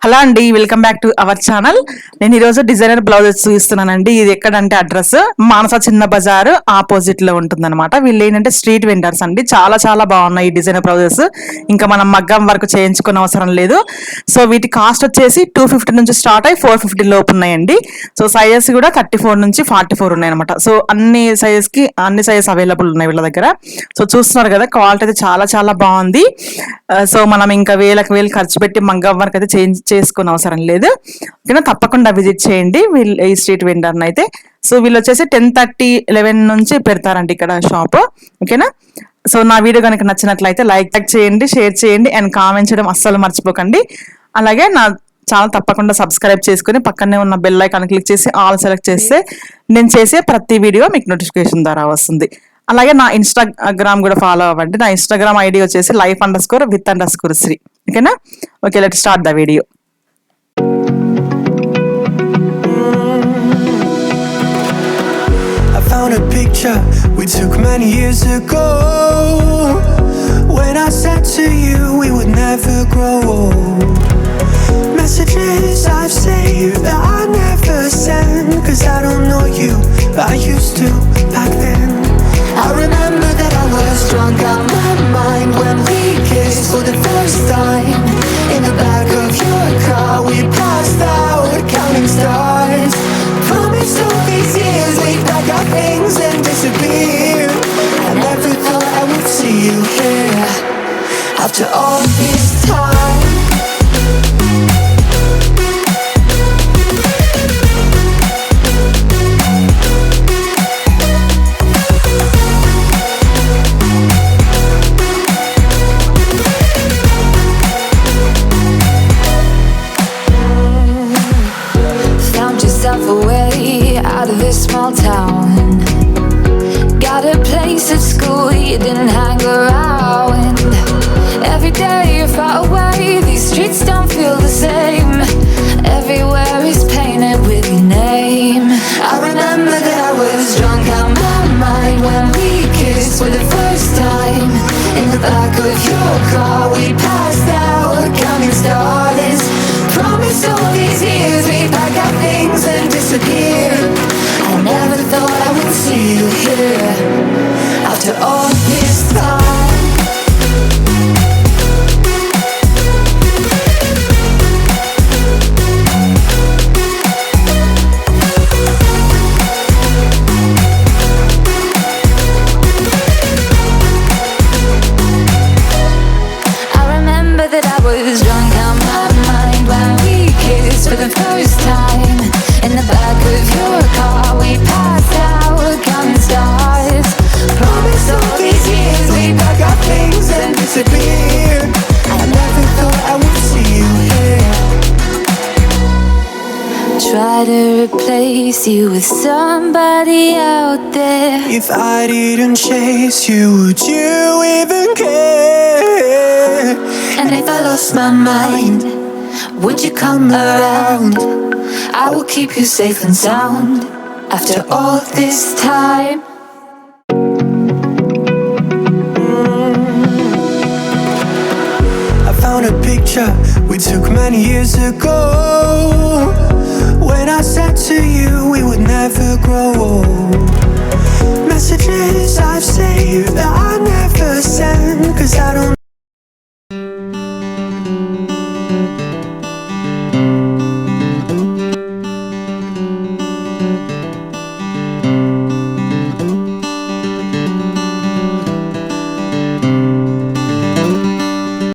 Hello అండి, welcome back to our channel. నేను ఈరోజు డిజైనర్ బ్లౌజెస్ చూపిస్తున్నానండి. ఇది ఎక్కడంటే అడ్రస్ మానస చిన్న బజార్ ఆపోజిట్ లో ఉంటుందన్నమాట. వీళ్ళు ఏంటంటే స్ట్రీట్ వెండర్స్ అండి. చాలా చాలా బాగున్నాయి ఈ డిజైనర్ బ్లౌజెస్. ఇంకా మనం మగ్గం వర్క్ చేయించుకునే అవసరం లేదు. సో వీటి కాస్ట్ వచ్చేసి 250 నుంచి స్టార్ట్ అయ్యి 450 లోపు ఉన్నాయండి. సో సైజెస్ కూడా 34 నుంచి 44 ఉన్నాయి అనమాట. సో అన్ని సైజెస్ అవైలబుల్ ఉన్నాయి వీళ్ళ దగ్గర. సో చూస్తున్నారు కదా, క్వాలిటీ అయితే చాలా చాలా బాగుంది. సో మనం ఇంకా వేలకు వేలు ఖర్చు పెట్టి మగ్గం వర్క్ అయితే చేసుకునే అవసరం లేదు. ఓకేనా, తప్పకుండా విజిట్ చేయండి వీళ్ళు ఈ స్ట్రీట్ వెండర్ని అయితే. సో వీళ్ళు వచ్చేసి 10:30, 11 నుంచి పెడతారండి ఇక్కడ షాప్. ఓకేనా, సో నా వీడియో కనుక నచ్చినట్లయితే లైక్ చేయండి, షేర్ చేయండి అండ్ కామెంట్ చేయడం అస్సలు మర్చిపోకండి. అలాగే నా ఛానల్ తప్పకుండా సబ్స్క్రైబ్ చేసుకుని పక్కనే ఉన్న బెల్ ఐకాన్ క్లిక్ చేసి ఆల్ సెలెక్ట్ చేస్తే నేను చేసే ప్రతి వీడియో మీకు నోటిఫికేషన్ ద్వారా వస్తుంది. అలాగే నా ఇన్స్టాగ్రామ్ కూడా ఫాలో అవ్వండి. నా ఇన్స్టాగ్రామ్ ఐడి వచ్చేసి life_with_sri. ఓకేనా, okay, let start the video. Found a picture we took many years ago, when I said to you we would never grow old. Messages I've saved that I never send, cause I don't know you, but I used to back then. I remember that I was drunk out my mind when we kissed for the first time. In the back of your car we passed out counting stars. Promised all these years we'd pack our things and disappear. I never thought I would see you here after all this time. Away out of this small town, got a place at school you didn't hang around. Every day you're far away, these streets don't feel the same. Everywhere is painted with your name. I remember that I was drunk out my mind when we kissed for the first time. In the back of your car we passed out counting stars. Promised all these years we'd pack our things and disappear. I never thought I would see you here after all this time. I remember that I was drunk out my mind when we kissed for the first time. In the back of your car we passed out counting stars. Promised all these years we'd pack our things and disappear. I never thought I would see you here. Try to replace you with somebody out there. If I didn't chase you, would you even care? And if I lost my mind, would you come around? I will keep you safe and sound after all this time. I found a picture we took many years ago, when I said to you we would never grow old. Messages